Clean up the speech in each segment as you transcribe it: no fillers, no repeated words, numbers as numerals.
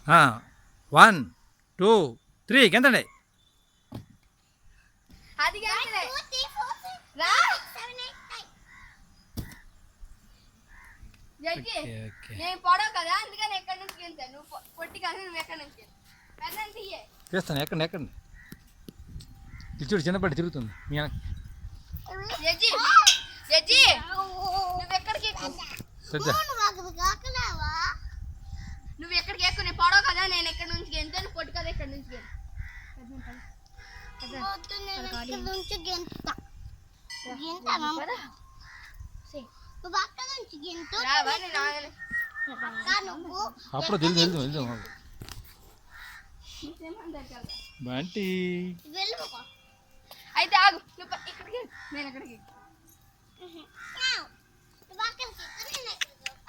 1 2 3 గెంతండి. అది రా జడ్జి నేను పొడవు కదా అందుకని ఎక్కడి నుంచి గెలుతాను. నువ్వు పొట్టి కదా, నువ్వు ఎక్కడి నుంచి పెద్దని తీయే చేస్తాను. ఎక్కండి చూడు చిన్నప్పటి తిరుగుతుంది. జడ్జి జడ్జి నువ్వు ఎక్కడికి నువ్వు ఎక్కడికి ఎక్కువ నేను పొడవు కదా, నేను ఎక్కడి నుంచి గెలుతాను. పొట్టి కదా ఎక్కడి నుంచి అప్పుడు తెలుసు బంటి. అయితే ఆగు, నువ్వు ఇక్కడికి నేను ఎక్కడికి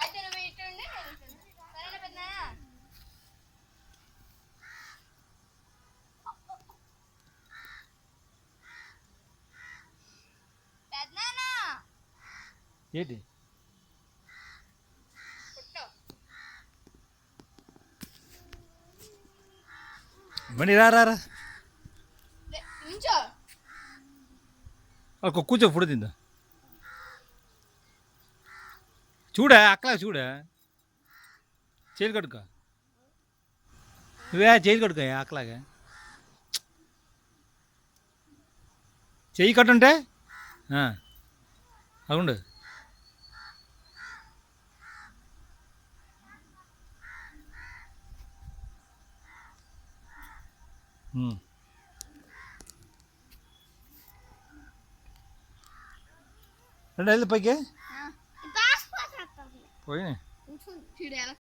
అయితే నువ్వు ఇటు ఉండి సరేనా పెద్దనా? పెద్దనా ఏంటి బండి రా నించో కూర్చో. ఫుడ్ తిందా చూడా అక్కలా చూడా. చేలు కడుక నువ్వే చేయి కడుక అక్కలాగా. చెయ్యి కట్టుంటే అవుండు. రెండు ఐదు పైకి పోయినా చూడు ఎలా